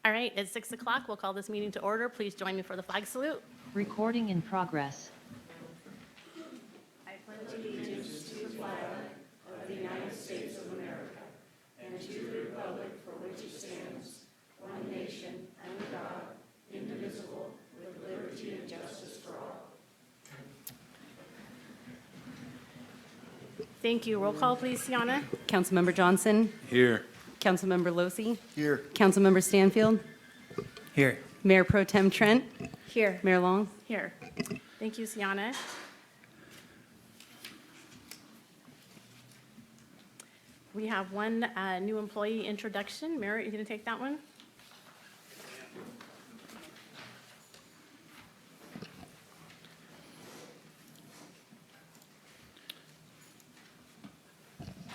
All right, it's 6 o'clock. We'll call this meeting to order. Please join me for the flag salute. Recording in progress. Thank you. Roll call, please, Sienna. Councilmember Johnson. Here. Councilmember Losi. Here. Councilmember Stanfield. Here. Mayor Pro Tem Trent. Here. Mayor Long. Here. Thank you, Sienna. We have one new employee introduction. Merritt, you going to take that one?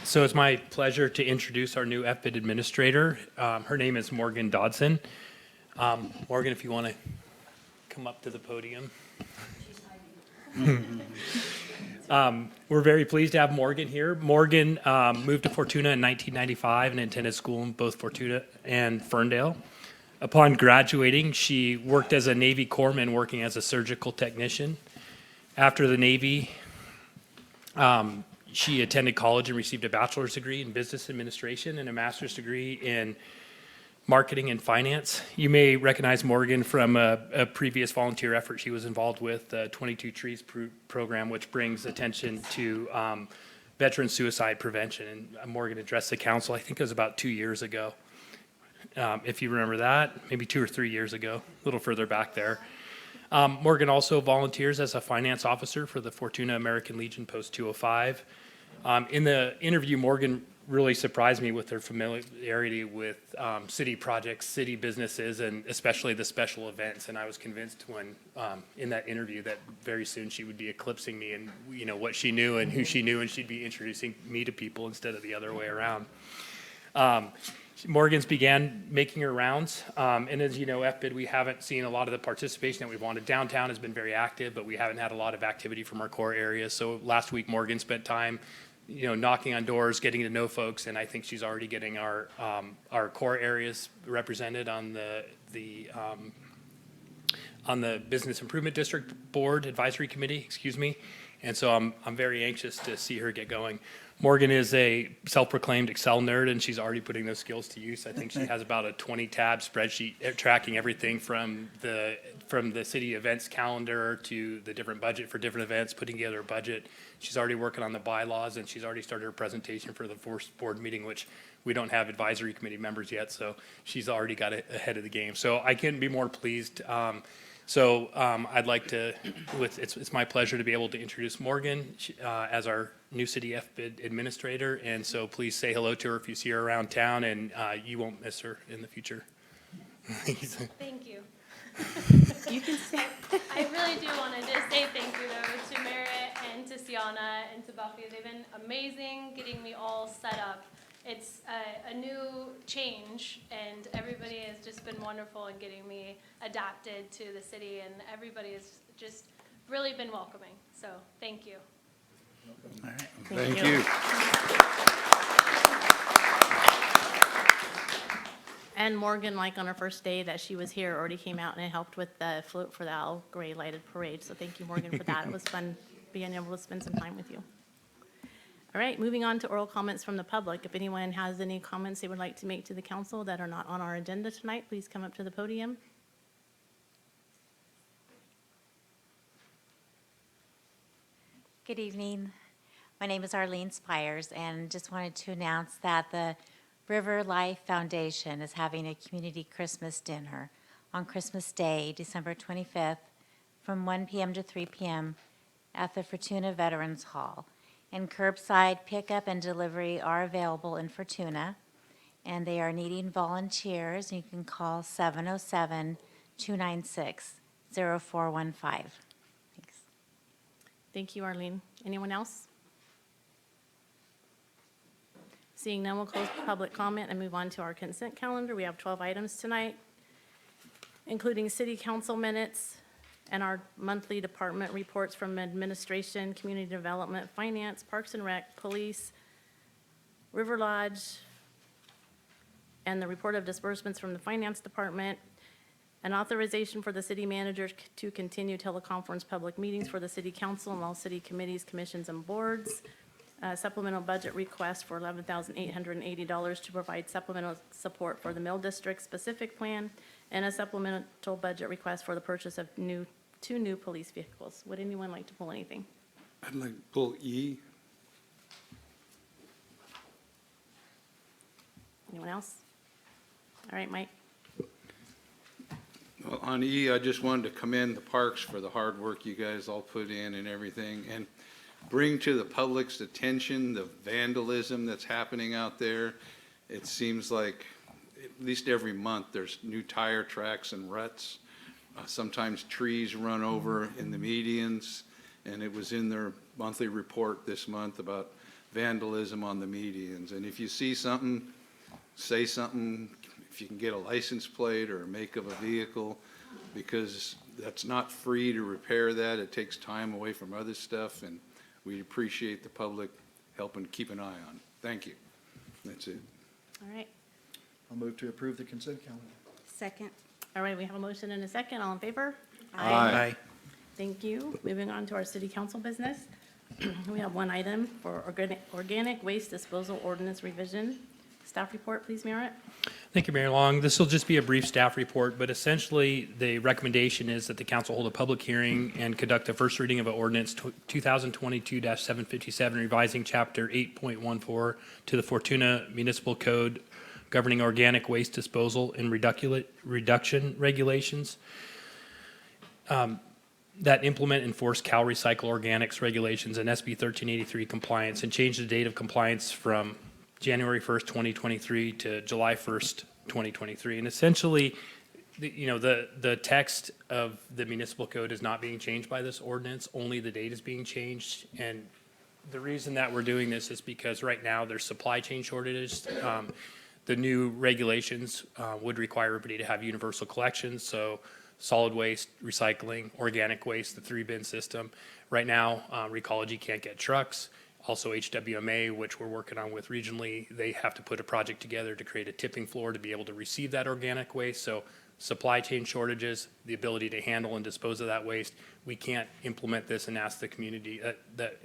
So it's my pleasure to introduce our new FBID administrator. Her name is Morgan Dodson. Morgan, if you want to come up to the podium. We're very pleased to have Morgan here. Morgan moved to Fortuna in 1995 and attended school in both Fortuna and Ferndale. Upon graduating, she worked as a Navy corpsman working as a surgical technician. After the Navy, she attended college and received a bachelor's degree in business administration and a master's degree in marketing and finance. You may recognize Morgan from a previous volunteer effort she was involved with, the 22 Trees program, which brings attention to veteran suicide prevention. And Morgan addressed the council, I think it was about 2 years ago. If you remember that, maybe 2 or 3 years ago, a little further back there. Morgan also volunteers as a finance officer for the Fortuna American Legion Post 205. In the interview, Morgan really surprised me with her familiarity with city projects, city businesses, and especially the special events. And I was convinced when in that interview that very soon she would be eclipsing me and what she knew and who she knew, and she'd be introducing me to people instead of the other way around. Morgan's began making her rounds, and as you know, FBID, we haven't seen a lot of the participation that we wanted. Downtown has been very active, but we haven't had a lot of activity from our core areas. So last week, Morgan spent time, knocking on doors, getting to know folks, and I think she's already getting our core areas represented on the Business Improvement District Board Advisory Committee, excuse me. And so I'm very anxious to see her get going. Morgan is a self-proclaimed Excel nerd, and she's already putting those skills to use. I think she has about a 20-tab spreadsheet tracking everything from the city events calendar to the different budget for different events, putting together a budget. She's already working on the bylaws, and she's already started her presentation for the first board meeting, which we don't have advisory committee members yet, so she's already got it ahead of the game. So I couldn't be more pleased. I'd like to, it's my pleasure to be able to introduce Morgan as our new city FBID administrator, and so please say hello to her if you see her around town, and you won't miss her in the future. Thank you. You can say. I really do want to just say thank you, though, to Merritt and to Sienna and to Buffy. They've been amazing getting me all set up. It's a new change, and everybody has just been wonderful in getting me adapted to the city, and everybody has just really been welcoming. So thank you. All right. Thank Thank you. And Morgan, like on her first day that she was here, already came out and helped with the float for the Al Gray lighted parade. So thank you, Morgan, for that. It was fun being able to spend some time with you. All right, moving on to oral comments from the public. If anyone has any comments they would like to make to the council that are not on our agenda tonight, please come up to the podium. Good evening. My name is Arlene Spires, and just wanted to announce that the River Life Foundation is having a community Christmas dinner on Christmas Day, December 25th, from 1 p.m. to 3 p.m. at the Fortuna Veterans Hall. And curbside pickup and delivery are available in Fortuna, and they are needing volunteers. You can call 707-296-0415. Thanks. Thank you, Arlene. Anyone else? Seeing none, we'll close public comment and move on to our consent calendar. We have 12 items tonight, including city council minutes and our monthly department reports from administration, community development, finance, parks and rec, police, River Lodge, and the report of disbursements from the Finance Department, an authorization for the city manager to continue teleconference public meetings for the city council and all city committees, commissions, and boards, a supplemental budget request for $11,880 to provide supplemental support for the Mill District specific plan, and a supplemental budget request for the purchase of two new police vehicles. Would anyone like to pull anything? I'd like to pull E. Anyone else? All right, Mike. Well, on E, I just wanted to commend the parks for the hard work you guys all put in and everything, and bring to the public's attention the vandalism that's happening out there. It seems like at least every month, there's new tire tracks and ruts. Sometimes trees run over in the medians, and it was in their monthly report this month about vandalism on the medians. And if you see something, say something. If you can get a license plate or a make of a vehicle, because that's not free to repair that. It takes time away from other stuff, and we appreciate the public helping keep an eye on it. Thank you. That's it. All right. I'll move to approve the consent calendar. Second. All right, we have a motion and a second. All in favor? Aye. Thank you. Moving on to our city council business. We have one item for organic waste disposal ordinance revision. Staff report, please, Merritt. Thank you, Mayor Long. This will just be a brief staff report, but essentially the recommendation is that the council hold a public hearing and conduct a first reading of an ordinance 2022-757 revising chapter 8.14 to the Fortuna Municipal Code governing organic waste disposal and reduction regulations that implement and enforce Cal Recycle Organics regulations and SB 1383 compliance, and change the date of compliance from January 1st, 2023 to July 1st, 2023. And essentially, the text of the municipal code is not being changed by this ordinance, only the date is being changed. And the reason that we're doing this is because right now there's supply chain shortages. The new regulations would require everybody to have universal collections, so solid waste, recycling, organic waste, the 3-bin system. Right now, Recology can't get trucks. Also HWMA, which we're working on with regionally, they have to put a project together to create a tipping floor to be able to receive that organic waste. So supply chain shortages, the ability to handle and dispose of that waste. We can't implement this and ask the community,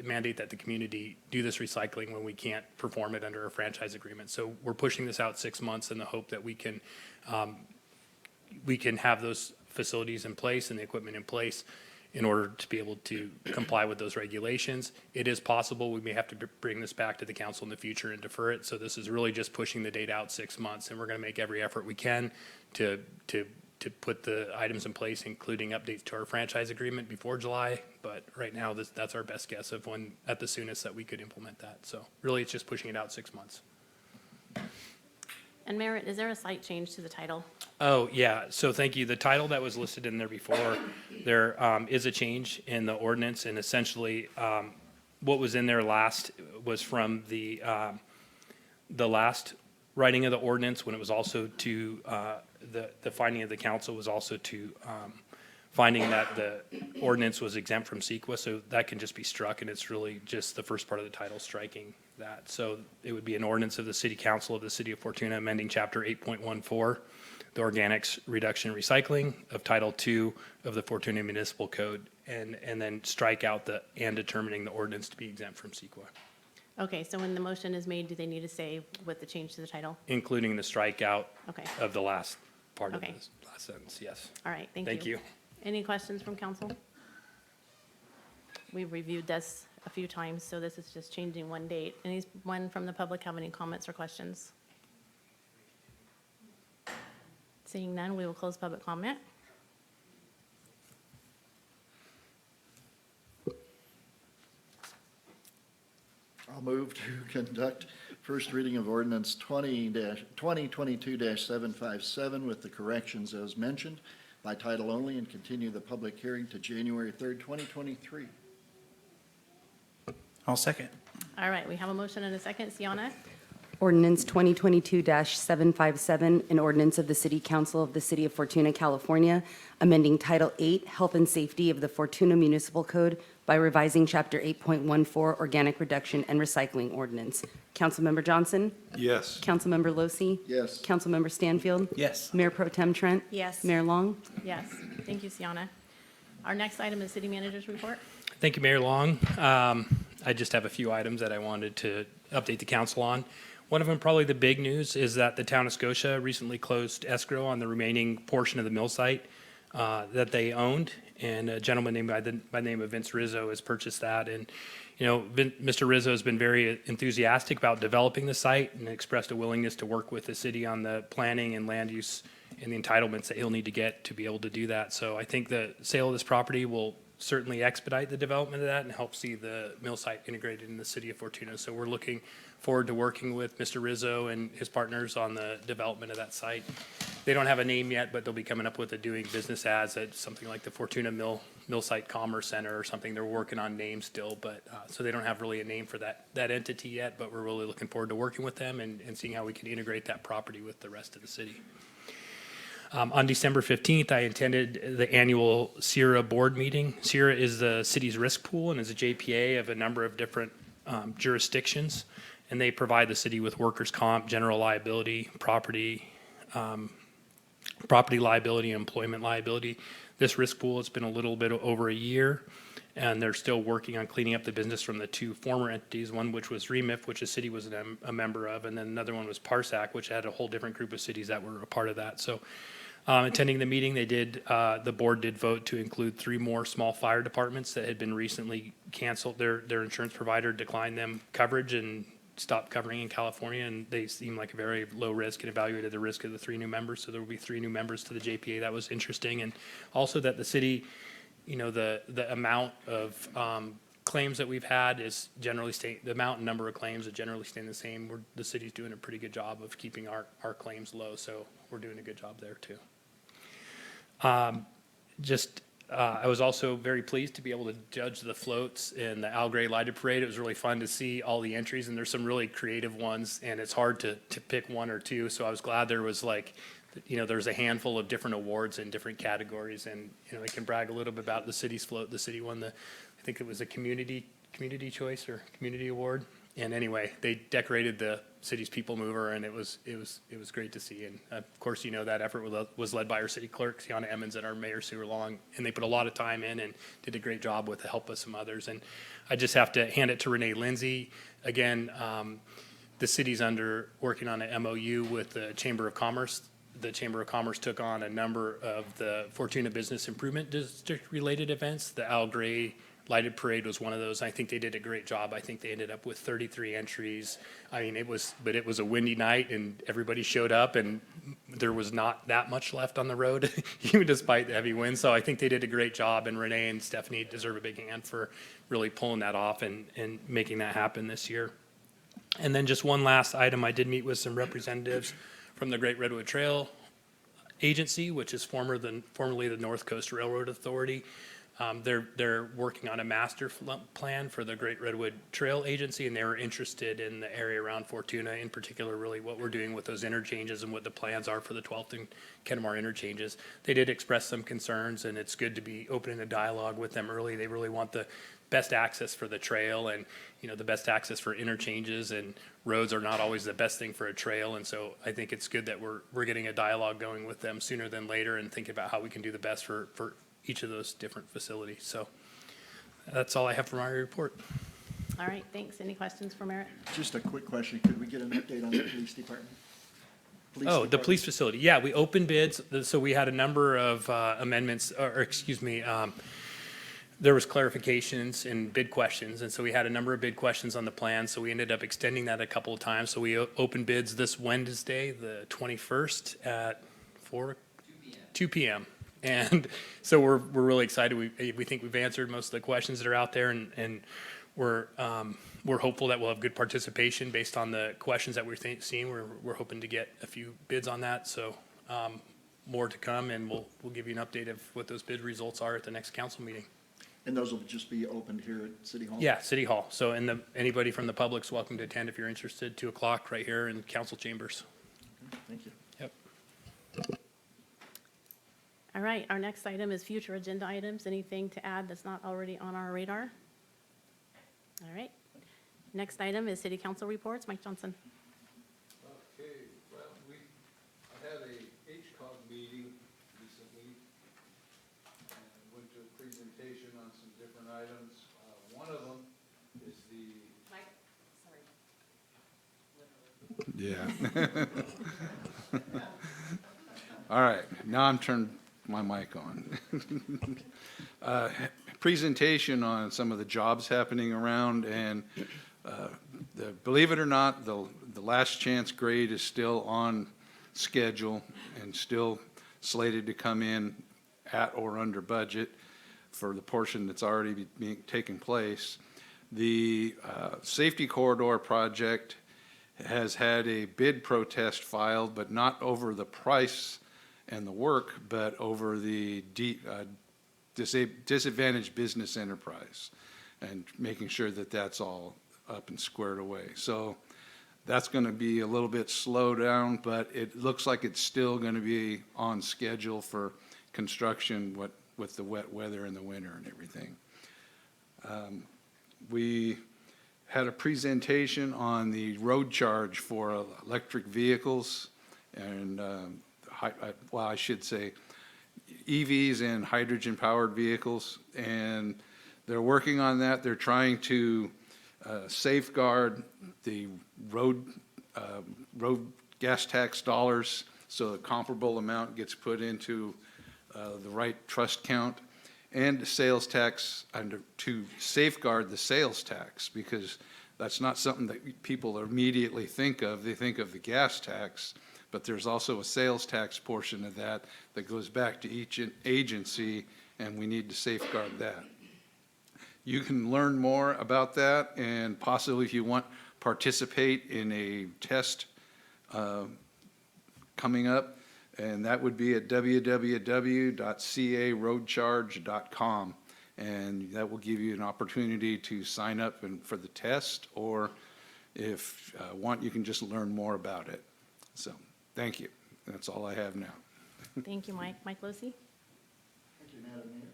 mandate that the community do this recycling when we can't perform it under a franchise agreement. So we're pushing this out 6 months in the hope that we can have those facilities in place and the equipment in place in order to be able to comply with those regulations. It is possible we may have to bring this back to the council in the future and defer it. So this is really just pushing the date out 6 months, and we're going to make every effort we can to put the items in place, including updates to our franchise agreement before July. But right now, that's our best guess of when, at the soonest, that we could implement that. So really, it's just pushing it out 6 months. And Merritt, is there a slight change to the title? Oh, yeah, so thank you. The title that was listed in there before, there is a change in the ordinance, and essentially, what was in there last was from the last writing of the ordinance, when it was also to, the finding of the council was also to finding that the ordinance was exempt from CEQA, so that can just be struck, and it's really just the first part of the title striking that. So it would be an ordinance of the City Council of the City of Fortuna amending Chapter 8.14, the Organics Reduction and Recycling of Title II of the Fortuna Municipal Code, and then strike out the "and determining the ordinance to be exempt from CEQA," Okay, so when the motion is made, do they need to say what the change to the title? including the strikeout Okay, of the last part of Okay. this last sentence, yes. all right, thank you. Thank you. Any questions from council? We've reviewed this a few times, so this is just changing one date. Anyone from the public have any comments or questions? Seeing none, we will close public comment. I'll move to conduct first reading of ordinance 2022-757 with the corrections as mentioned by title only, and continue the public hearing to January 3rd, 2023. I'll second. All right, we have a motion and a second. Sienna? Ordinance 2022-757, an ordinance of the City Council of the City of Fortuna, California, amending Title 8, Health and Safety of the Fortuna Municipal Code by revising Chapter 8.14 Organic Reduction and Recycling Ordinance. Councilmember Johnson? Yes. Councilmember Losi? Yes. Councilmember Stanfield? Yes. Mayor Pro Tem Trent? Yes. Mayor Long? Yes, thank you, Sienna. Our next item is city manager's report. Thank you, Mayor Long. I just have a few items that I wanted to update the council on. One of them, probably the big news, is that the town of Scotia recently closed escrow on the remaining portion of the mill site that they owned, and a gentleman named by the name of Vince Rizzo has purchased that. And Mr. Rizzo has been very enthusiastic about developing the site and expressed a willingness to work with the city on the planning and land use and the entitlements that he'll need to get to be able to do that. So I think the sale of this property will certainly expedite the development of that and help see the mill site integrated in the city of Fortuna. So we're looking forward to working with Mr. Rizzo and his partners on the development of that site. They don't have a name yet, but they'll be coming up with a doing business as at something like the Fortuna Mill Site Commerce Center or something. They're working on names still, but so they don't have really a name for that entity yet, but we're really looking forward to working with them and seeing how we can integrate that property with the rest of the city. On December 15th, I attended the annual CIRA board meeting. CIRA is the city's risk pool and is a JPA of a number of different jurisdictions, and they provide the city with workers' comp, general liability, property liability, and employment liability. This risk pool has been a little bit over a year, and they're still working on cleaning up the business from the two former entities, one which was REMIF, which the city was a member of, and then another one was PARSAC, which had a whole different group of cities that were a part of that. So attending the meeting, the board did vote to include 3 more small fire departments that had been recently canceled. Their insurance provider declined them coverage and stopped covering in California, and they seem like a very low risk and evaluated the risk of the 3 new members. So there will be 3 new members to the JPA. That was interesting. And also that the city, the amount of claims that we've had is generally the amount and number of claims are generally staying the same. The city's doing a pretty good job of keeping our claims low, so we're doing a good job there too. I was also very pleased to be able to judge the floats in the Al Gray Lighted Parade. It was really fun to see all the entries, and there's some really creative ones, and it's hard to pick 1 or 2. So I was glad there was there's a handful of different awards in different categories, and I can brag a little bit about the city's float. The city won I think it was a community choice or community award. And anyway, they decorated the city's people mover, and it was great to see. And of course, that effort was led by our city clerk, Sienna Emmons, and our mayor, Sue Long, and they put a lot of time in and did a great job with the help of some others. And I just have to hand it to Renee Lindsay. Again, the city's working on an MOU with the Chamber of Commerce. The Chamber of Commerce took on a number of the Fortuna Business Improvement District related events. The Al Gray Lighted Parade was one of those. I think they did a great job. I think they ended up with 33 entries. I mean, it was a windy night, and everybody showed up, and there was not that much left on the road, even despite the heavy winds. So I think they did a great job, and Renee and Stephanie deserve a big hand for really pulling that off and making that happen this year. And then just one last item, I did meet with some representatives from the Great Redwood Trail Agency, which is formerly the North Coast Railroad Authority. They're working on a master plan for the Great Redwood Trail Agency, and they were interested in the area around Fortuna, in particular, really what we're doing with those interchanges and what the plans are for the 12th and Kenmore interchanges. They did express some concerns, and it's good to be opening a dialogue with them early. They really want the best access for the trail, and the best access for interchanges, and roads are not always the best thing for a trail. And so I think it's good that we're getting a dialogue going with them sooner than later and thinking about how we can do the best for each of those different facilities. So that's all I have for my report. All right, thanks. Any questions for Merritt? Just a quick question. Could we get an update on the police department? The police facility. Yeah, we opened bids. So we had a number of amendments, there was clarifications and bid questions. And so we had a number of bid questions on the plan. So we ended up extending that a couple of times. So we opened bids this Wednesday, the 21st at 2 p.m. And so we're really excited. We think we've answered most of the questions that are out there, and we're hopeful that we'll have good participation based on the questions that we're seeing. We're hoping to get a few bids on that. So more to come, and we'll give you an update of what those bid results are at the next council meeting. And those will just be opened here at City Hall? Yeah, City Hall. So anybody from the public's welcome to attend if you're interested. 2 o'clock right here in council chambers. Thank you. Yep. All right, our next item is future agenda items. Anything to add that's not already on our radar? All right. Next item is city council reports. Mike Johnson. Okay, well, I had a HCOG meeting recently, and went to a presentation on some different items. One of them is the. Mike, sorry. Yeah. All right, now I'm turning my mic on. Presentation on some of the jobs happening around, and believe it or not, the last chance grade is still on schedule and still slated to come in at or under budget for the portion that's already being taken place. The safety corridor project has had a bid protest filed, but not over the price and the work, but over the disadvantaged business enterprise, and making sure that that's all up and squared away. So that's going to be a little bit slow down, but it looks like it's still going to be on schedule for construction with the wet weather in the winter and everything. We had a presentation on the road charge for electric vehicles and, well, I should say EVs and hydrogen-powered vehicles, and they're working on that. They're trying to safeguard the road gas tax dollars so a comparable amount gets put into the right trust count, and sales tax to safeguard the sales tax, because that's not something that people immediately think of. They think of the gas tax, but there's also a sales tax portion of that that goes back to each agency, and we need to safeguard that. You can learn more about that, and possibly, if you want, participate in a test coming up, and that would be at www.caroadcharge.com, and that will give you an opportunity to sign up for the test, or if want, you can just learn more about it. So, thank you. That's all I have now. Thank you, Mike. Mike Losi. Thank you, Madam Mayor.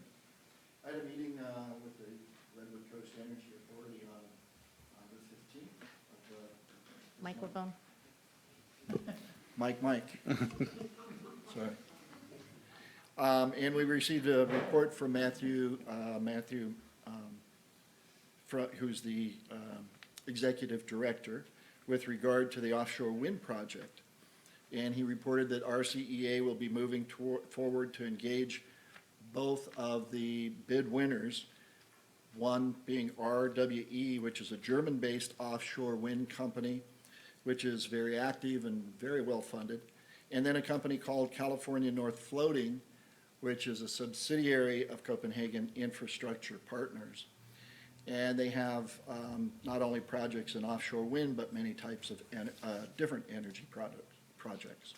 I had a meeting with the Redwood Coast Energy Authority on the 15th of Microphone. Mike. Sorry. And we received a report from Matthew, who's the executive director, with regard to the offshore wind project. And he reported that RCEA will be moving forward to engage both of the bid winners, one being RWE, which is a German-based offshore wind company, which is very active and very well funded, and then a company called California North Floating, which is a subsidiary of Copenhagen Infrastructure Partners. And they have not only projects in offshore wind, but many types of different energy projects.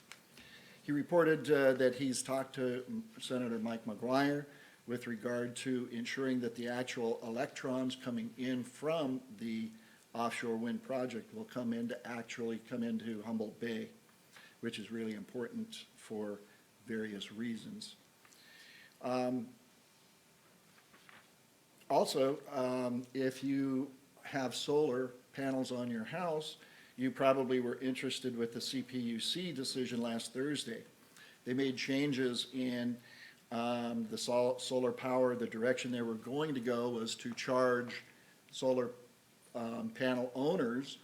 He reported that he's talked to Senator Mike McGuire with regard to ensuring that the actual electrons coming in from the offshore wind project will actually come into Humboldt Bay, which is really important for various reasons. Also, if you have solar panels on your house, you probably were interested with the CPUC decision last Thursday. They made changes in the solar power. The direction they were going to go was to charge solar panel owners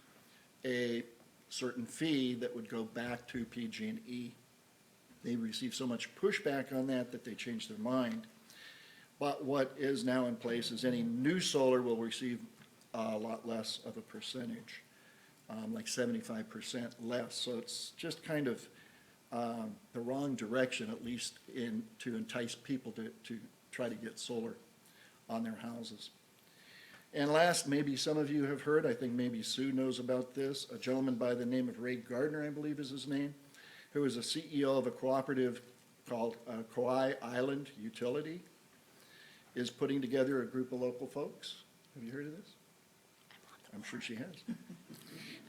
a certain fee that would go back to PG&E. They received so much pushback on that they changed their mind. But what is now in place is any new solar will receive a lot less of a percentage, like 75% less. So it's just kind of the wrong direction, at least to entice people to try to get solar on their houses. And last, maybe some of you have heard, I think maybe Sue knows about this, a gentleman by the name of Ray Gardner, I believe is his name, who is a CEO of a cooperative called Kauai Island Utility, is putting together a group of local folks. Have you heard of this? I'm sure she has.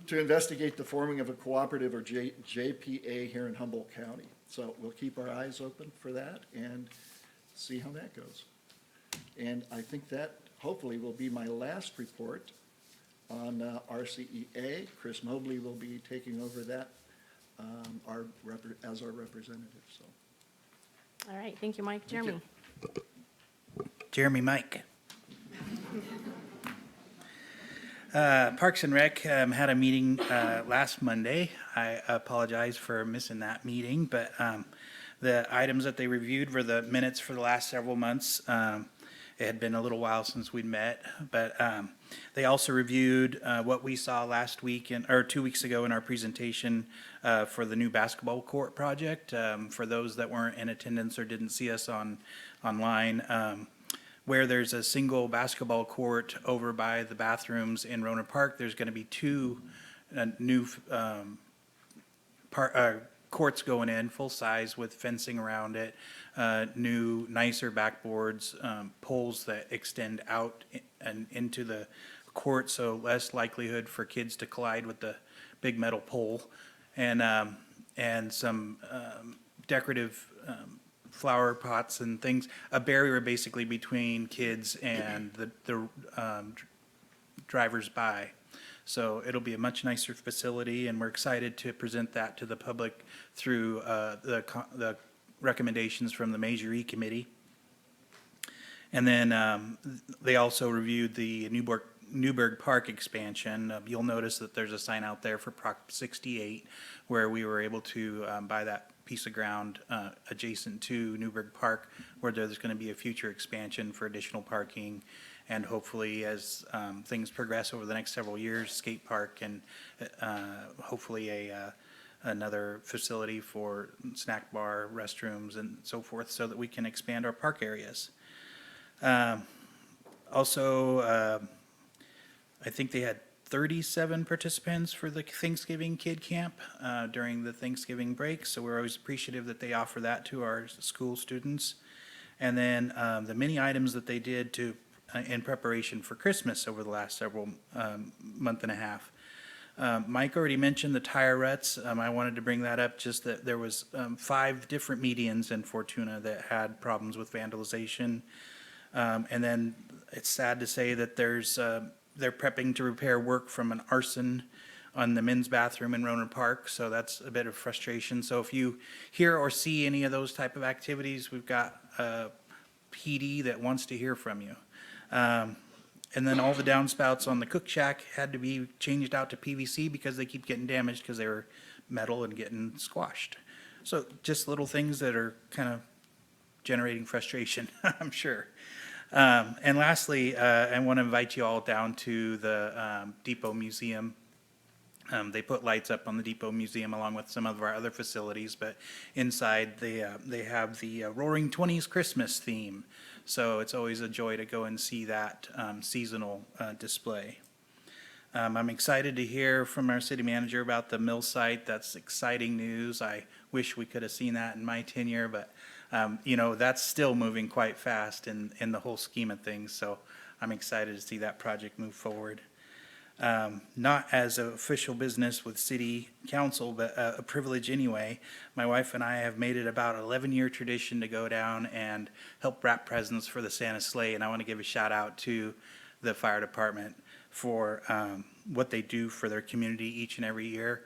to investigate the forming of a cooperative or JPA here in Humboldt County. So we'll keep our eyes open for that and see how that goes. And I think that hopefully will be my last report on RCEA. Chris Mobley will be taking over that as our representative, so. All right, thank you, Mike. Thank you. Jeremy? Jeremy Mike. Parks and Rec had a meeting last Monday. I apologize for missing that meeting, but the items that they reviewed were the minutes for the last several months. It had been a little while since we'd met, but they also reviewed what we saw last week or 2 weeks ago in our presentation for the new basketball court project. For those that weren't in attendance or didn't see us online, where there's a single basketball court over by the bathrooms in Roner Park, there's going to be two new courts going in, full size with fencing around it, new nicer backboards, poles that extend out and into the court, so less likelihood for kids to collide with the big metal pole, and some decorative flower pots and things, a barrier basically between kids and the drivers by. So it'll be a much nicer facility, and we're excited to present that to the public through the recommendations from the Measure E Committee. And then they also reviewed the Newburgh Park expansion. You'll notice that there's a sign out there for Prop 68, where we were able to buy that piece of ground adjacent to Newburgh Park, where there's going to be a future expansion for additional parking, and hopefully as things progress over the next several years, skate park and hopefully another facility for snack bar, restrooms, and so forth, so that we can expand our park areas. Also, I think they had 37 participants for the Thanksgiving Kid Camp during the Thanksgiving break, so we're always appreciative that they offer that to our school students. And then the many items that they did in preparation for Christmas over the last several month and a half. Mike already mentioned the tire ruts. I wanted to bring that up, just that there was 5 different medians in Fortuna that had problems with vandalization. And then it's sad to say that they're prepping to repair work from an arson on the men's bathroom in Roner Park, so that's a bit of frustration. So if you hear or see any of those type of activities, we've got a PD that wants to hear from you. And then all the downspouts on the cook shack had to be changed out to PVC because they keep getting damaged because they were metal and getting squashed. So just little things that are kind of generating frustration, I'm sure. And lastly, I want to invite you all down to the Depot Museum. They put lights up on the Depot Museum along with some of our other facilities, but inside they have the Roaring '20s Christmas theme. So it's always a joy to go and see that seasonal display. I'm excited to hear from our city manager about the mill site. That's exciting news. I wish we could have seen that in my tenure, but that's still moving quite fast in the whole scheme of things. So I'm excited to see that project move forward. Not as an official business with city council, but a privilege anyway. My wife and I have made it about an 11-year tradition to go down and help wrap presents for the Santa sleigh. And I want to give a shout out to the fire department for what they do for their community each and every year.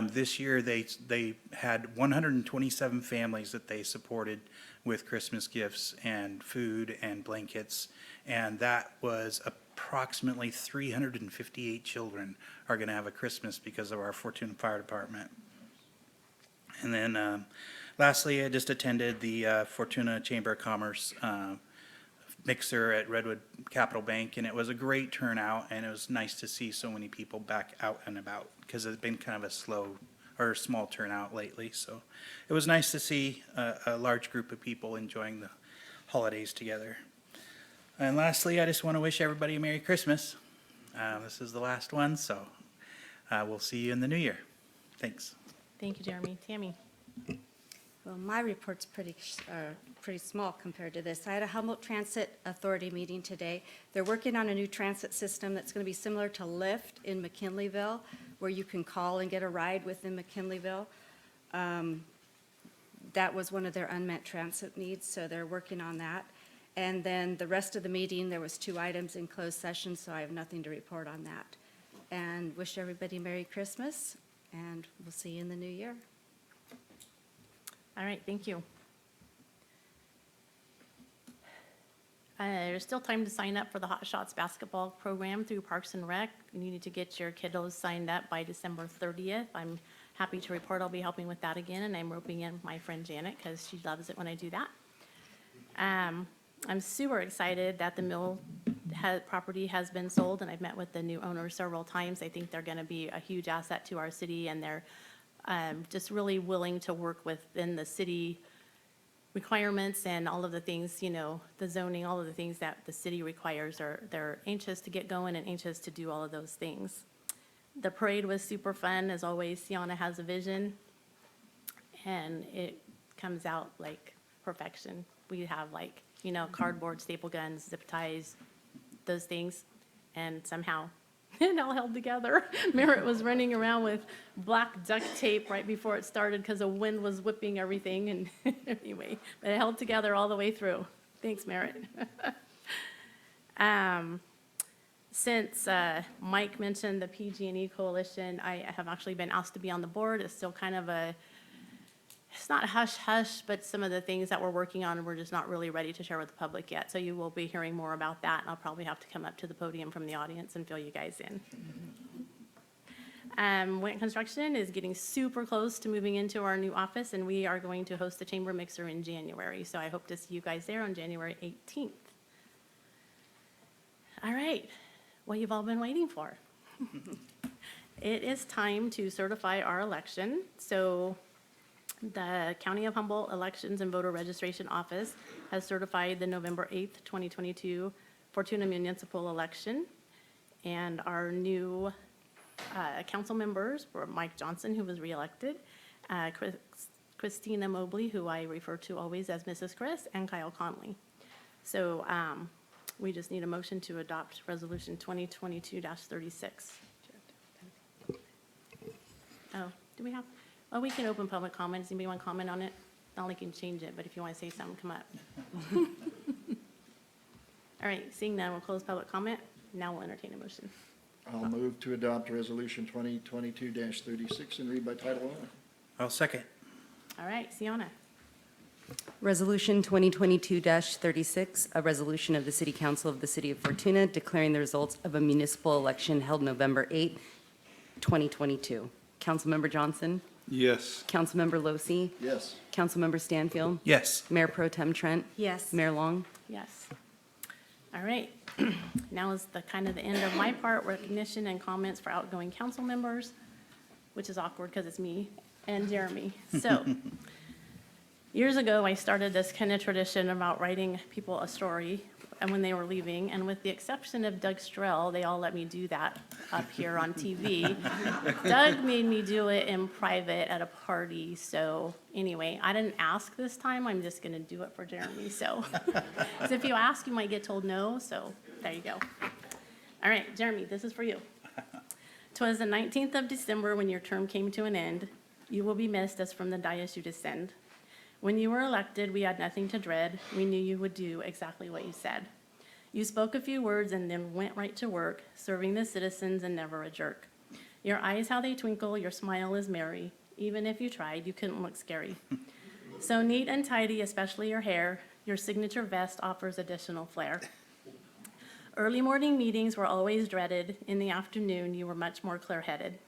This year they had 127 families that they supported with Christmas gifts and food and blankets, and that was approximately 358 children are going to have a Christmas because of our Fortuna Fire Department. And then lastly, I just attended the Fortuna Chamber of Commerce mixer at Redwood Capital Bank, and it was a great turnout, and it was nice to see so many people back out and about because it's been kind of a small turnout lately. So it was nice to see a large group of people enjoying the holidays together. And lastly, I just want to wish everybody a Merry Christmas. This is the last one, so we'll see you in the new year. Thanks. Thank you, Jeremy. Tammy? Well, my report's pretty small compared to this. I had a Humboldt Transit Authority meeting today. They're working on a new transit system that's going to be similar to Lyft in McKinleyville, where you can call and get a ride within McKinleyville. That was one of their unmet transit needs, so they're working on that. And then the rest of the meeting, there was 2 items in closed session, so I have nothing to report on that. And wish everybody Merry Christmas, and we'll see you in the new year. All right, thank you. There's still time to sign up for the Hot Shots basketball program through Parks and Rec. You need to get your kiddos signed up by December 30th. I'm happy to report I'll be helping with that again, and I'm roping in my friend Janet because she loves it when I do that. I'm super excited that the mill property has been sold, and I've met with the new owner several times. I think they're going to be a huge asset to our city, and they're just really willing to work within the city requirements and all of the things, you know, the zoning, all of the things that the city requires. They're anxious to get going and anxious to do all of those things. The parade was super fun. As always, Sienna has a vision, and it comes out like perfection. We have, like, you know, cardboard, staple guns, zip ties, those things, and somehow it all held together. Merritt was running around with black duct tape right before it started because the wind was whipping everything, and anyway, but it held together all the way through. Thanks, Merritt. Since Mike mentioned the PG&E Coalition, I have actually been asked to be on the board. It's still kind of it's not hush-hush, but some of the things that we're working on, we're just not really ready to share with the public yet. So you will be hearing more about that, and I'll probably have to come up to the podium from the audience and fill you guys in. Went Construction is getting super close to moving into our new office, and we are going to host the chamber mixer in January. So I hope to see you guys there on January 18th. All right, what you've all been waiting for. It is time to certify our election. So the County of Humboldt Elections and Voter Registration Office has certified the November 8th, 2022 Fortuna municipal election. And our new council members were Mike Johnson, who was reelected, Christina Mobley, who I refer to always as Mrs. Chris, and Kyle Conley. So we just need a motion to adopt Resolution 2022-36. Oh, do we have? Oh, we can open public comments. Anybody want to comment on it? Not like you can change it, but if you want to say something, come up. All right, seeing none, we'll close public comment. Now we'll entertain a motion. I'll move to adopt Resolution 2022-36 and read by title only. I'll second. All right, Sienna. Resolution 2022-36, a resolution of the City Council of the City of Fortuna declaring the results of a municipal election held November 8, 2022. Councilmember Johnson? Yes. Councilmember Losi? Yes. Councilmember Stanfield? Yes. Mayor Pro Tem Trent? Yes. Mayor Long? Yes. All right. Now is the kind of the end of my part, recognition and comments for outgoing council members, which is awkward because it's me and Jeremy. So years ago, I started this kind of tradition about writing people a story and when they were leaving, and with the exception of Doug Strell, they all let me do that up here on TV. Doug made me do it in private at a party, so anyway, I didn't ask this time, I'm just gonna do it for Jeremy, so. Because if you ask, you might get told no, so there you go. All right, Jeremy, this is for you. 'Twas the 19th of December when your term came to an end. You will be missed as from the dais you descend. When you were elected, we had nothing to dread. We knew you would do exactly what you said. You spoke a few words and then went right to work, serving the citizens and never a jerk. Your eyes, how they twinkle, your smile is merry. Even if you tried, you couldn't look scary. So neat and tidy, especially your hair. Your signature vest offers additional flair. Early morning meetings were always dreaded. In the afternoon, you were much more clear-headed.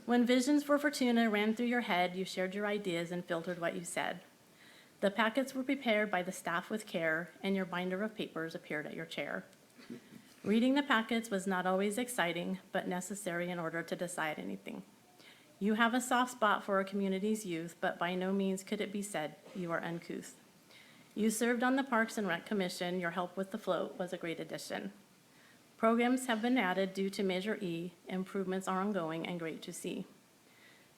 When visions for Fortuna ran through your head, you shared your ideas and filtered what you said. The packets were prepared by the staff with care, and your binder of papers appeared at your chair. Reading the packets was not always exciting, but necessary in order to decide anything. You have a soft spot for our community's youth, but by no means could it be said you are uncouth. You served on the Parks and Rec Commission. Your help with the float was a great addition. Programs have been added due to Measure E. Improvements are ongoing and great to see.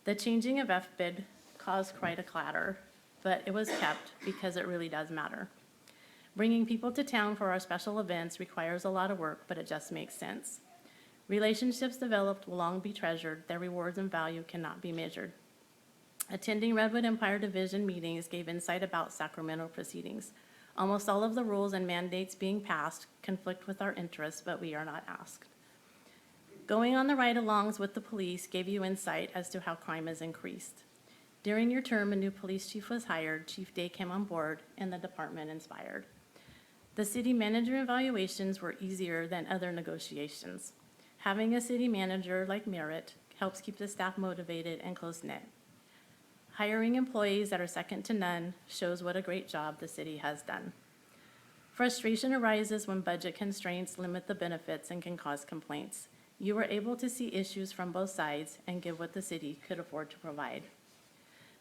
The changing of FBID caused quite a clatter, but it was kept because it really does matter. Bringing people to town for our special events requires a lot of work, but it just makes sense. Relationships developed will long be treasured. Their rewards and value cannot be measured. Attending Redwood Empire Division meetings gave insight about Sacramento proceedings. Almost all of the rules and mandates being passed conflict with our interests, but we are not asked. Going on the ride-alongs with the police gave you insight as to how crime has increased. During your term, a new police chief was hired, Chief Day came on board, and the department inspired. The city manager evaluations were easier than other negotiations. Having a city manager like Merritt helps keep the staff motivated and close-knit. Hiring employees that are second to none shows what a great job the city has done. Frustration arises when budget constraints limit the benefits and can cause complaints. You were able to see issues from both sides and give what the city could afford to provide.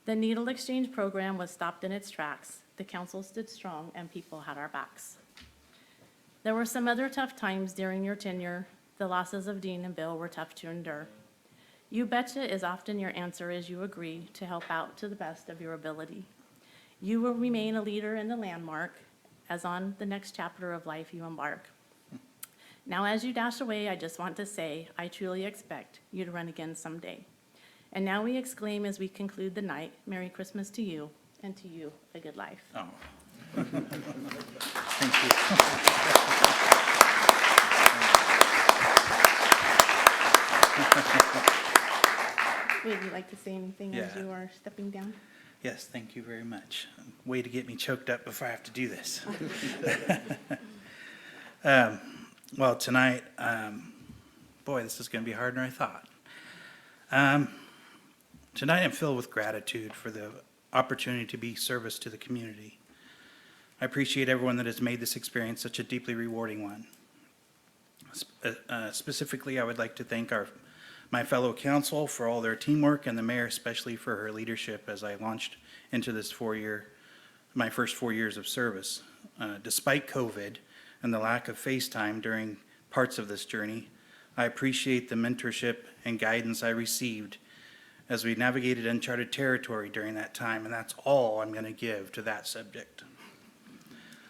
The needle exchange program was stopped in its tracks. The council stood strong and people had our backs. There were some other tough times during your tenure. The losses of Dean and Bill were tough to endure. You betcha is often your answer as you agree to help out to the best of your ability. You will remain a leader in the landmark as on the next chapter of life you embark. Now, as you dash away, I just want to say, I truly expect you to run again someday. And now we exclaim as we conclude the night, Merry Christmas to you, and to you, a good life. Oh. Thank you. Would you like to say anything as Yeah. you are stepping down? Yes, thank you very much. Way to get me choked up before I have to do this. Well, tonight, boy, this is going to be harder than I thought. Tonight, I'm filled with gratitude for the opportunity to be service to the community. I appreciate everyone that has made this experience such a deeply rewarding one. Specifically, I would like to thank my fellow council for all their teamwork, and the mayor especially for her leadership as I launched into this my first 4 years of service. Despite COVID and the lack of face time during parts of this journey, I appreciate the mentorship and guidance I received as we navigated uncharted territory during that time, and that's all I'm going to give to that subject.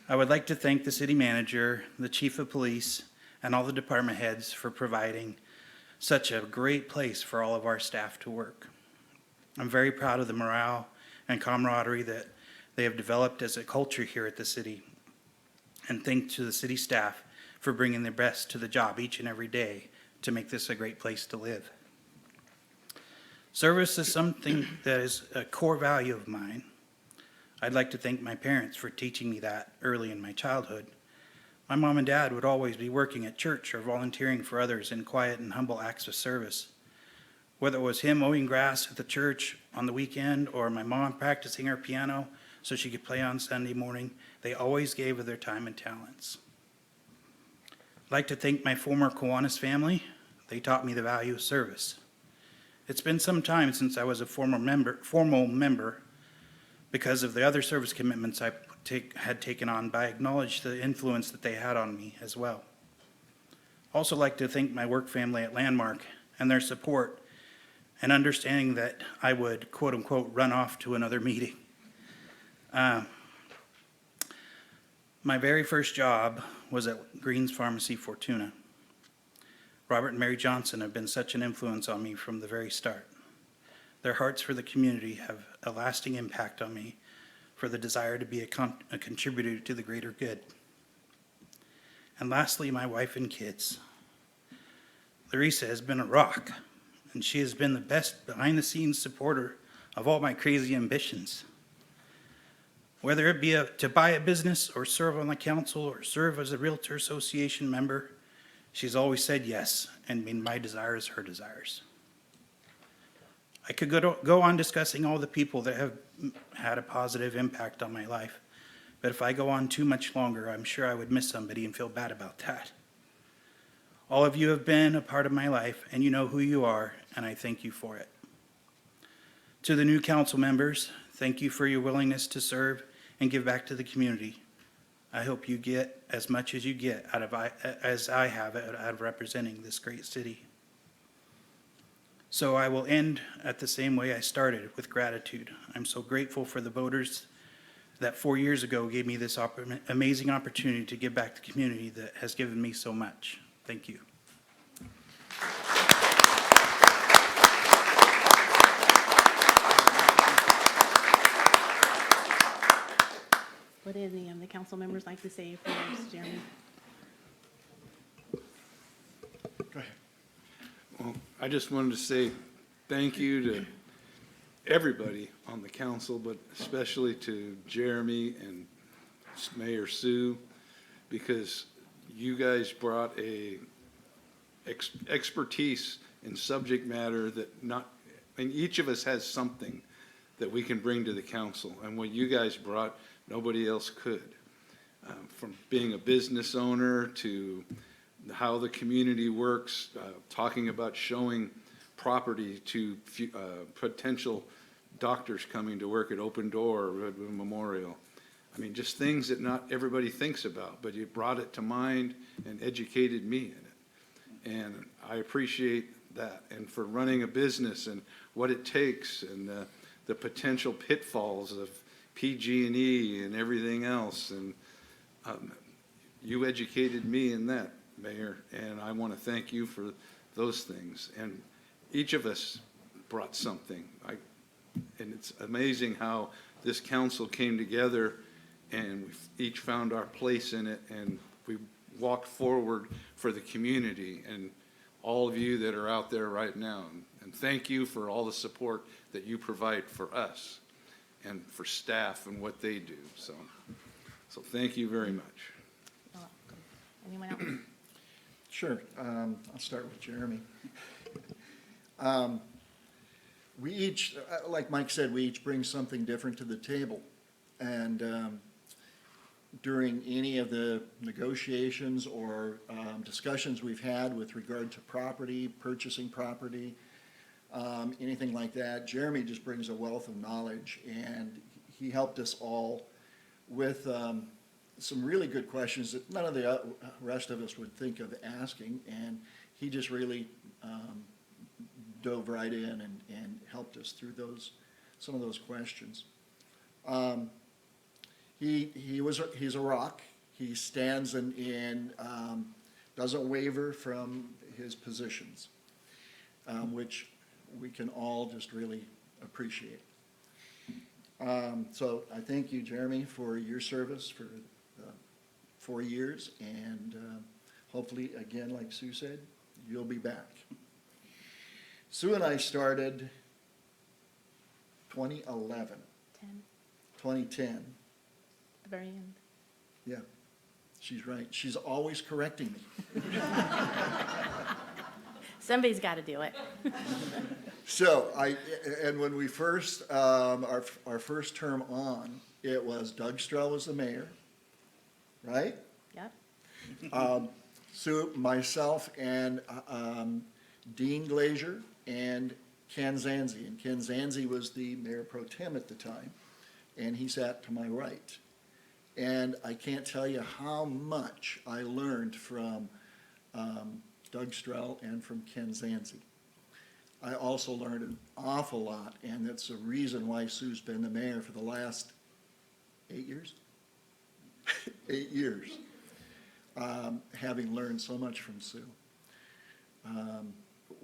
I would like to thank the city manager, the chief of police, and all the department heads for providing such a great place for all of our staff to work. I'm very proud of the morale and camaraderie that they have developed as a culture here at the city. And thanks to the city staff for bringing their best to the job each and every day to make this a great place to live. Service is something that is a core value of mine. I'd like to thank my parents for teaching me that early in my childhood. My mom and dad would always be working at church or volunteering for others in quiet and humble acts of service. Whether it was him mowing grass at the church on the weekend or my mom practicing her piano so she could play on Sunday morning, they always gave of their time and talents. I'd like to thank my former Kiwanis family. They taught me the value of service. It's been some time since I was a formal member because of the other service commitments I had taken on, but I acknowledge the influence that they had on me as well. Also like to thank my work family at Landmark and their support and understanding that I would, quote unquote, run off to another meeting. My very first job was at Green's Pharmacy, Fortuna. Robert and Mary Johnson have been such an influence on me from the very start. Their hearts for the community have a lasting impact on me for the desire to be a contributor to the greater good. And lastly, my wife and kids. Larissa has been a rock, and she has been the best behind-the-scenes supporter of all my crazy ambitions. Whether it be to buy a business or serve on the council or serve as a realtor association member, she's always said yes and made my desires her desires. I could go on discussing all the people that have had a positive impact on my life, but if I go on too much longer, I'm sure I would miss somebody and feel bad about that. All of you have been a part of my life, and you know who you are, and I thank you for it. To the new council members, thank you for your willingness to serve and give back to the community. I hope you get as much as you get as I have out of representing this great city. So I will end at the same way I started, with gratitude. I'm so grateful for the voters that 4 years ago gave me this amazing opportunity to give back to the community that has given me so much. Thank you. Would any of the council members like to say a few words, Jeremy? Go ahead. Well, I just wanted to say thank you to everybody on the council, but especially to Jeremy and Mayor Sue, because you guys brought a expertise in subject matter that each of us has something that we can bring to the council, and what you guys brought, nobody else could. From being a business owner to how the community works, talking about showing property to potential doctors coming to work at Open Door or Redwood Memorial. I mean, just things that not everybody thinks about, but you brought it to mind and educated me in it. And I appreciate that. And for running a business and what it takes and the potential pitfalls of PG&E and everything else. And you educated me in that, Mayor, and I want to thank you for those things. And each of us brought something. And it's amazing how this council came together and we each found our place in it, and we walked forward for the community and all of you that are out there right now. And thank you for all the support that you provide for us and for staff and what they do. So thank you very much. You're welcome. Anyone else? Sure. I'll start with Jeremy. We each, like Mike said, we each bring something different to the table. And during any of the negotiations or discussions we've had with regard to property, purchasing property, anything like that, Jeremy just brings a wealth of knowledge, and he helped us all with some really good questions that none of the rest of us would think of asking, and he just really dove right in and helped us through some of those questions. He's a rock. He stands and doesn't waver from his positions, which we can all just really appreciate. So I thank you, Jeremy, for your service for 4 years, and hopefully, again, like Sue said, you'll be back. Sue and I started 2011, 2010. The very end. Yeah, she's right. She's always correcting me. Somebody's got to do it. So and when we first, our first term on, it was Doug Strell was the mayor, right? Yep. Sue, myself, and Dean Glazier and Ken Zanzi. And Ken Zanzi was the mayor pro tem at the time, and he sat to my right. And I can't tell you how much I learned from Doug Strell and from Ken Zanzi. I also learned an awful lot, and that's the reason why Sue's been the mayor for the last 8 years? 8 years, having learned so much from Sue.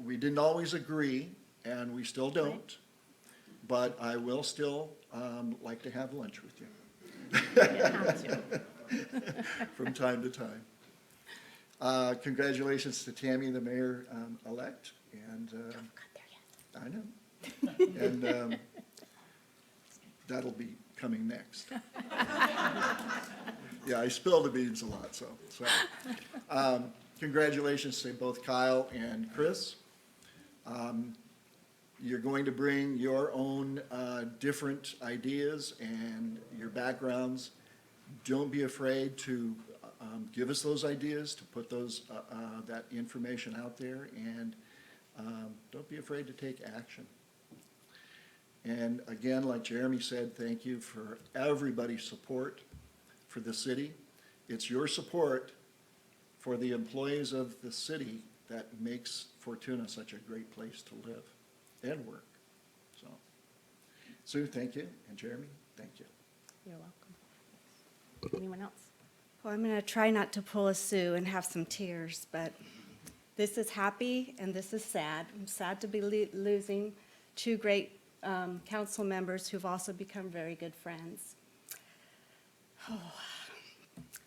We didn't always agree, and we still don't, but I will still like to have lunch with you. You have to. From time to time. Congratulations to Tammy, the mayor-elect, and I know. And that'll be coming next. Yeah, I spill the beans a lot, so. Congratulations to both Kyle and Chris. You're going to bring your own different ideas and your backgrounds. Don't be afraid to give us those ideas, to put that information out there, and don't be afraid to take action. And again, like Jeremy said, thank you for everybody's support for the city. It's your support for the employees of the city that makes Fortuna such a great place to live and work. So, Sue, thank you, and Jeremy, thank you. You're welcome. Anyone else? Well, I'm going to try not to pull a Sue and have some tears, but this is happy and this is sad. I'm sad to be losing two great council members who've also become very good friends.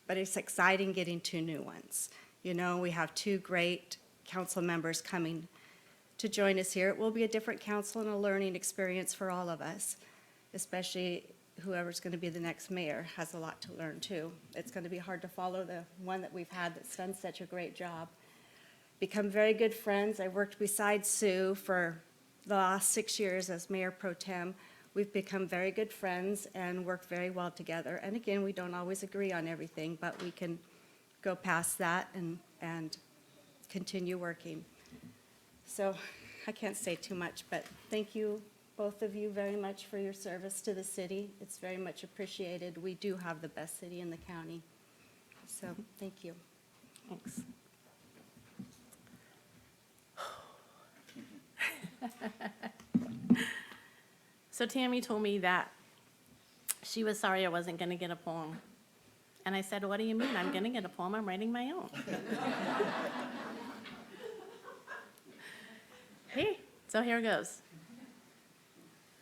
But it's exciting getting 2 new ones. You know, we have 2 great council members coming to join us here. It will be a different council and a learning experience for all of us, especially whoever's going to be the next mayor has a lot to learn too. It's going to be hard to follow the one that we've had that's done such a great job. Become very good friends. I worked beside Sue for the last 6 years as mayor pro tem. We've become very good friends and work very well together. And again, we don't always agree on everything, but we can go past that and continue working. So I can't say too much, but thank you, both of you, very much for your service to the city. It's very much appreciated. We do have the best city in the county. So thank you. Thanks. So Tammy told me that she was sorry I wasn't going to get a poem. And I said, what do you mean? I'm going to get a poem. I'm writing my own. Hey, so here goes.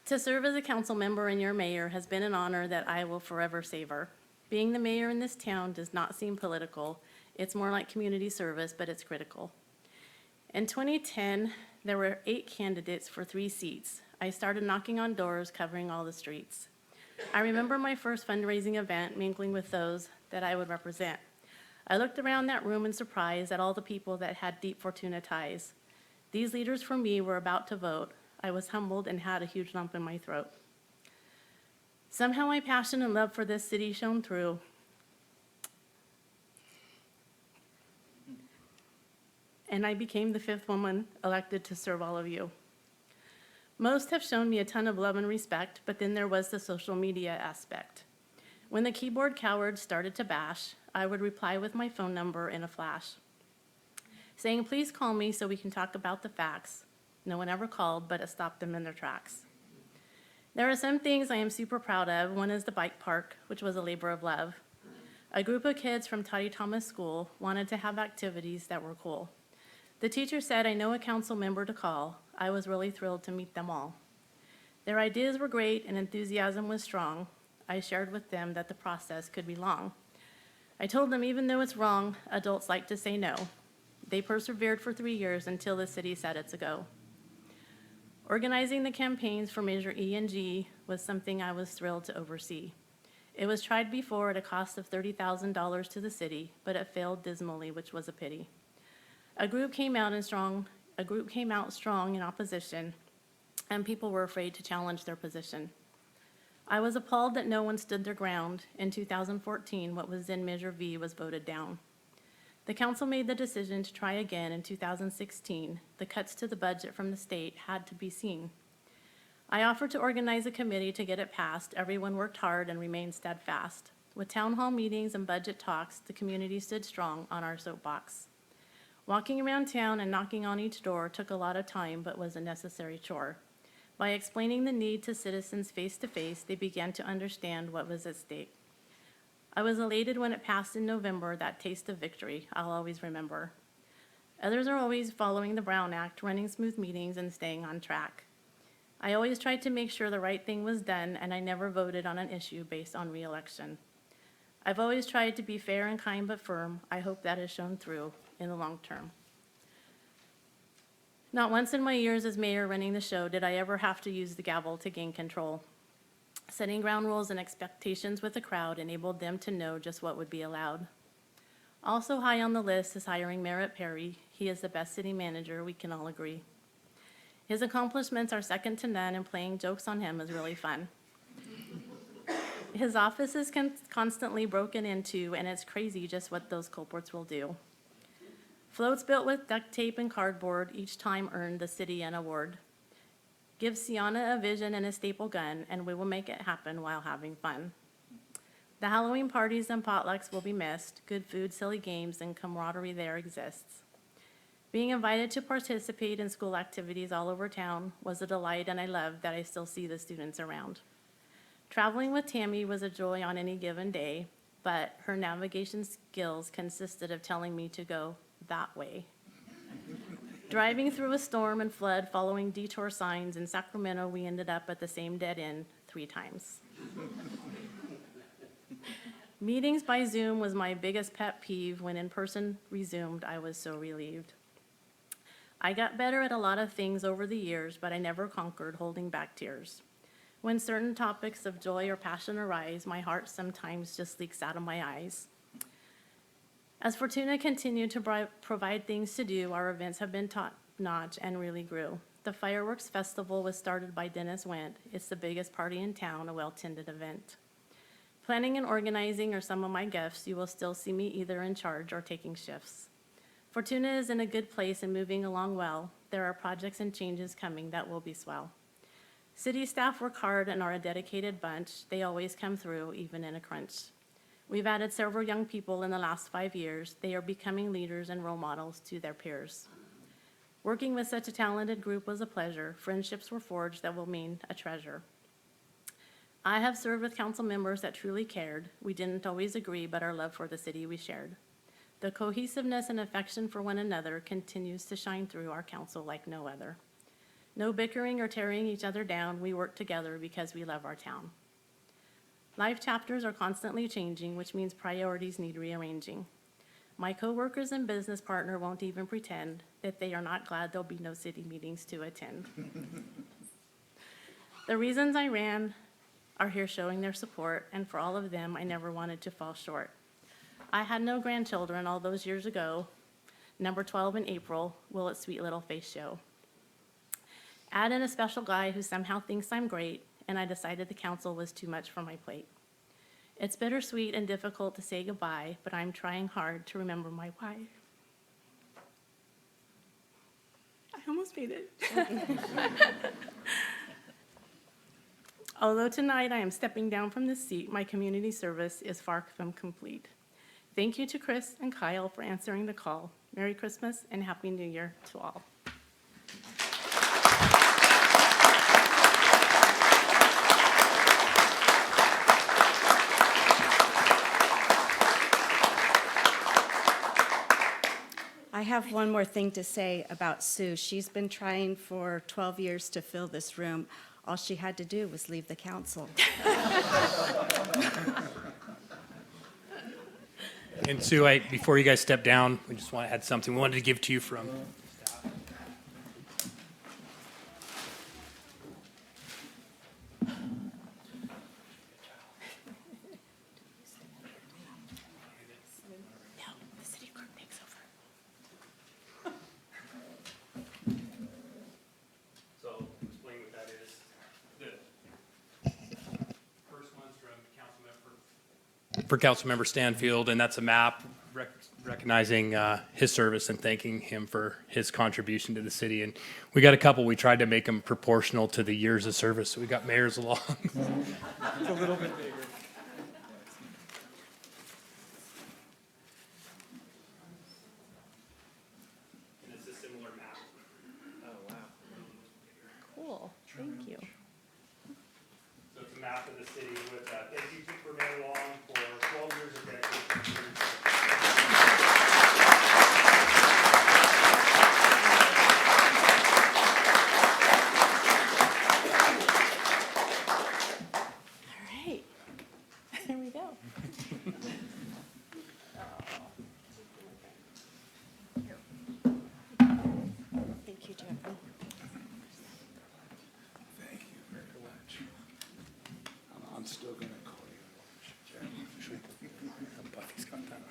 To serve as a council member and your mayor has been an honor that I will forever savor. Being the mayor in this town does not seem political. It's more like community service, but it's critical. In 2010, there were 8 candidates for 3 seats. I started knocking on doors, covering all the streets. I remember my first fundraising event, mingling with those that I would represent. I looked around that room in surprise at all the people that had deep Fortuna ties. These leaders for me were about to vote. I was humbled and had a huge lump in my throat. Somehow my passion and love for this city shone through. And I became the 5th woman elected to serve all of you. Most have shown me a ton of love and respect, but then there was the social media aspect. When the keyboard cowards started to bash, I would reply with my phone number in a flash, saying, please call me so we can talk about the facts. No one ever called, but it stopped them in their tracks. There are some things I am super proud of. One is the bike park, which was a labor of love. A group of kids from Toddy Thomas School wanted to have activities that were cool. The teacher said, I know a council member to call. I was really thrilled to meet them all. Their ideas were great and enthusiasm was strong. I shared with them that the process could be long. I told them even though it's wrong, adults like to say no. They persevered for 3 years until the city said it's a go. Organizing the campaigns for Measure E and G was something I was thrilled to oversee. It was tried before at a cost of $30,000 to the city, but it failed dismally, which was a pity. A group came out strong in opposition, and people were afraid to challenge their position. I was appalled that no one stood their ground. In 2014, what was in Measure V was voted down. The council made the decision to try again in 2016. The cuts to the budget from the state had to be seen. I offered to organize a committee to get it passed. Everyone worked hard and remained steadfast. With town hall meetings and budget talks, the community stood strong on our soapbox. Walking around town and knocking on each door took a lot of time, but was a necessary chore. By explaining the need to citizens face to face, they began to understand what was at stake. I was elated when it passed in November, that taste of victory I'll always remember. Others are always following the Brown Act, running smooth meetings and staying on track. I always tried to make sure the right thing was done, and I never voted on an issue based on re-election. I've always tried to be fair and kind but firm. I hope that has shown through in the long term. Not once in my years as mayor running the show did I ever have to use the gavel to gain control. Setting ground rules and expectations with the crowd enabled them to know just what would be allowed. Also high on the list is hiring Merritt Perry. He is the best city manager, we can all agree. His accomplishments are second to none, and playing jokes on him is really fun. His office is constantly broken into, and it's crazy just what those culprits will do. Floats built with duct tape and cardboard each time earned the city an award. Give Sienna a vision and a staple gun, and we will make it happen while having fun. The Halloween parties and potlucks will be missed. Good food, silly games, and camaraderie there exists. Being invited to participate in school activities all over town was a delight, and I love that I still see the students around. Traveling with Tammy was a joy on any given day, but her navigation skills consisted of telling me to go that way. Driving through a storm and flood, following detour signs in Sacramento, we ended up at the same dead end 3 times. Meetings by Zoom was my biggest pet peeve. When in-person resumed, I was so relieved. I got better at a lot of things over the years, but I never conquered holding back tears. When certain topics of joy or passion arise, my heart sometimes just leaks out of my eyes. As Fortuna continued to provide things to do, our events have been top-notch and really grew. The fireworks festival was started by Dennis Wendt. It's the biggest party in town, a well-attended event. Planning and organizing are some of my gifts. You will still see me either in charge or taking shifts. Fortuna is in a good place and moving along well. There are projects and changes coming that will be swell. City staff work hard and are a dedicated bunch. They always come through, even in a crunch. We've added several young people in the last 5 years. They are becoming leaders and role models to their peers. Working with such a talented group was a pleasure. Friendships were forged that will mean a treasure. I have served with council members that truly cared. We didn't always agree, but our love for the city we shared. The cohesiveness and affection for one another continues to shine through our council like no other. No bickering or tearing each other down. We work together because we love our town. Life chapters are constantly changing, which means priorities need rearranging. My coworkers and business partner won't even pretend that they are not glad there'll be no city meetings to attend. The reasons I ran are here showing their support, and for all of them, I never wanted to fall short. I had no grandchildren all those years ago. Number 12 in April, will its sweet little face show? Add in a special guy who somehow thinks I'm great, and I decided the council was too much for my plate. It's bittersweet and difficult to say goodbye, but I'm trying hard to remember my why. I almost made it. Although tonight I am stepping down from this seat, my community service is far from complete. Thank you to Chris and Kyle for answering the call. Merry Christmas and Happy New Year to all. I have one more thing to say about Sue. She's been trying for 12 years to fill this room. All she had to do was leave the council. And Sue, before you guys step down, we just had something we wanted to give to you from staff. No, the city clerk takes over. So, explain what that is. The first one's from Councilmember Stanfield, and that's a map recognizing his service and thanking him for his contribution to the city. And we got a couple, we tried to make them proportional to the years of service, so we got mayors along. It's a little bit bigger. And it's a similar map. Cool, thank you. So it's a map of the city with, thank you for Mayor Long for 12 years of dedication. All right, there we go. Thank you, Jeffrey. Thank you very much. I'm still gonna call you. Buffy's got that.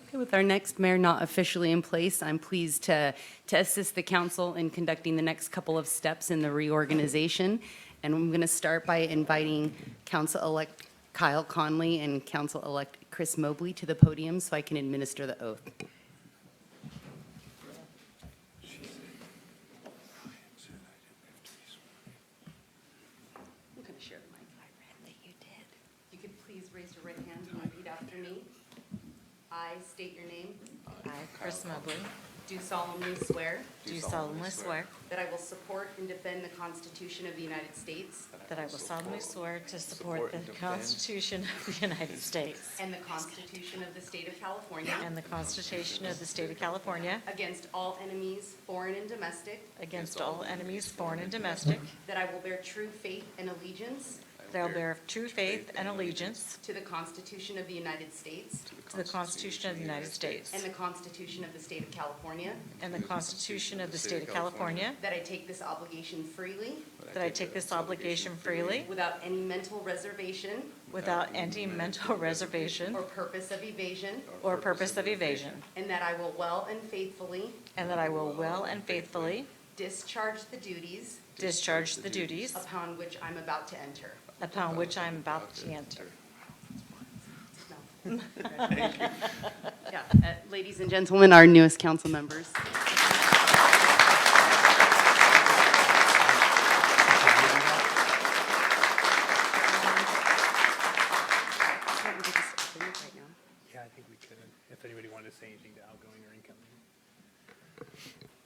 Okay, with our next mayor not officially in place, I'm pleased to assist the council in conducting the next couple of steps in the reorganization. And I'm going to start by inviting Council-elect Kyle Conley and Council-elect Chris Mobley to the podium so I can administer the oath. I'm going to share the mic. I read that you did. You could please raise your right hand and repeat after me. I state your name. I, Chris Mobley, Do solemnly swear do solemnly swear that I will support and defend the Constitution of the United States that I will solemnly swear to support the Constitution of the United States and the Constitution of the State of California and the Constitution of the State of California against all enemies, foreign and domestic, against all enemies, foreign and domestic, that I will bear true faith and allegiance that I will bear true faith and allegiance to the Constitution of the United States to the Constitution of the United States and the Constitution of the State of California, and the Constitution of the State of California, that I take this obligation freely that I take this obligation freely without any mental reservation without any mental reservation or purpose of evasion, or purpose of evasion, and that I will well and faithfully and that I will well and faithfully discharge the duties discharge the duties upon which I'm about to enter. upon which I am about to enter. No. Yeah, ladies and gentlemen, our newest council members. Yeah, I think we could, if anybody wanted to say anything to outgoing or incoming.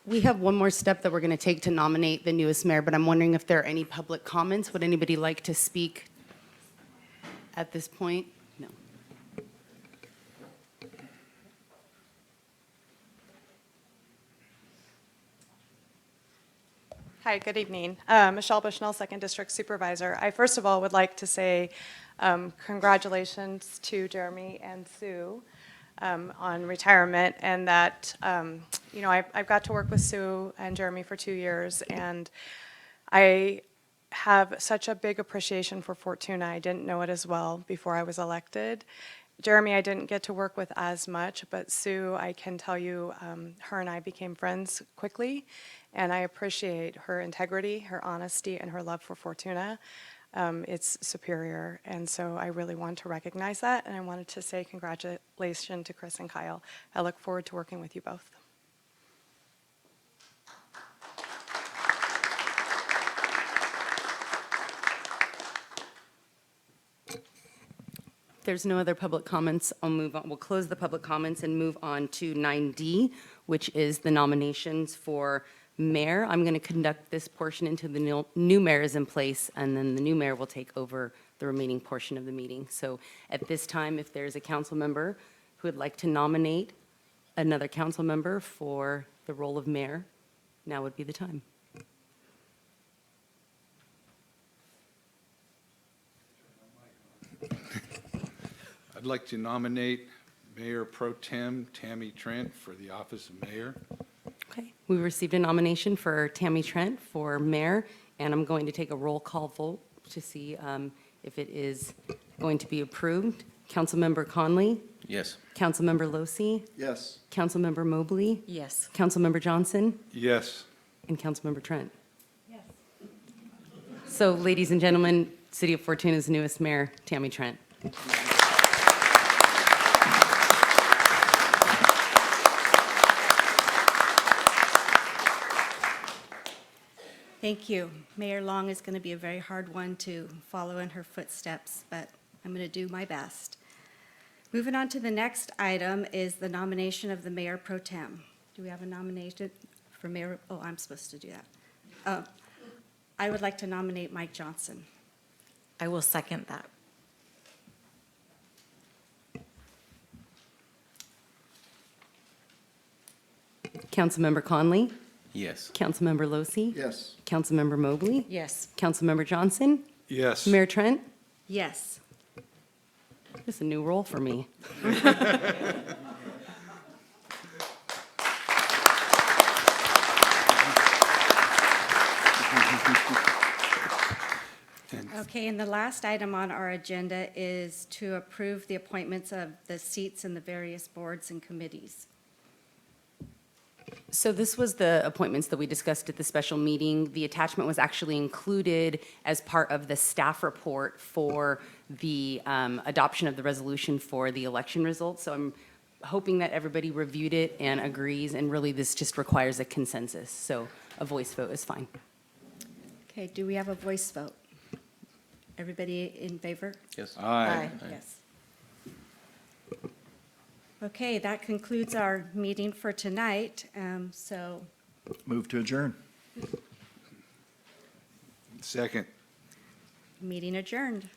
We have one more step that we're going to take to nominate the newest mayor, but I'm wondering if there are any public comments. Would anybody like to speak at this point? No. Hi, good evening. Michelle Bushnell, Second District Supervisor. I first of all would like to say congratulations to Jeremy and Sue on retirement, and that, I've got to work with Sue and Jeremy for 2 years, and I have such a big appreciation for Fortuna. I didn't know it as well before I was elected. Jeremy, I didn't get to work with as much, but Sue, I can tell you, her and I became friends quickly, and I appreciate her integrity, her honesty, and her love for Fortuna. It's superior, and so I really want to recognize that, and I wanted to say congratulations to Chris and Kyle. I look forward to working with you both. If there's no other public comments, I'll move on. We'll close the public comments and move on to 9D, which is the nominations for mayor. I'm going to conduct this portion until the new mayor is in place, and then the new mayor will take over the remaining portion of the meeting. So at this time, if there's a council member who would like to nominate another council member for the role of mayor, now would be the time. I'd like to nominate Mayor Pro Tem Tammy Trent for the office of mayor. Okay, we received a nomination for Tammy Trent for mayor, and I'm going to take a roll call vote to see if it is going to be approved. Councilmember Conley? Yes. Councilmember Losi? Yes. Councilmember Mobley? Yes. Councilmember Johnson? Yes. And Councilmember Trent? Yes. So, ladies and gentlemen, City of Fortuna's newest mayor, Tammy Trent. Thank you. Mayor Long is going to be a very hard one to follow in her footsteps, but I'm going to do my best. Moving on to the next item is the nomination of the mayor pro tem. Do we have a nomination for mayor? Oh, I'm supposed to do that. I would like to nominate Mike Johnson. I will second that. Councilmember Conley? Yes. Councilmember Losi? Yes. Councilmember Mobley? Yes. Councilmember Johnson? Yes. Mayor Trent? Yes. This is a new role for me. Okay, and the last item on our agenda is to approve the appointments of the seats in the various boards and committees. So this was the appointments that we discussed at the special meeting. The attachment was actually included as part of the staff report for the adoption of the resolution for the election results. So I'm hoping that everybody reviewed it and agrees, and really this just requires a consensus. So a voice vote is fine. Okay, do we have a voice vote? Everybody in favor? Yes. Aye. Yes. Okay, that concludes our meeting for tonight. So Move to adjourn. Second. Meeting adjourned.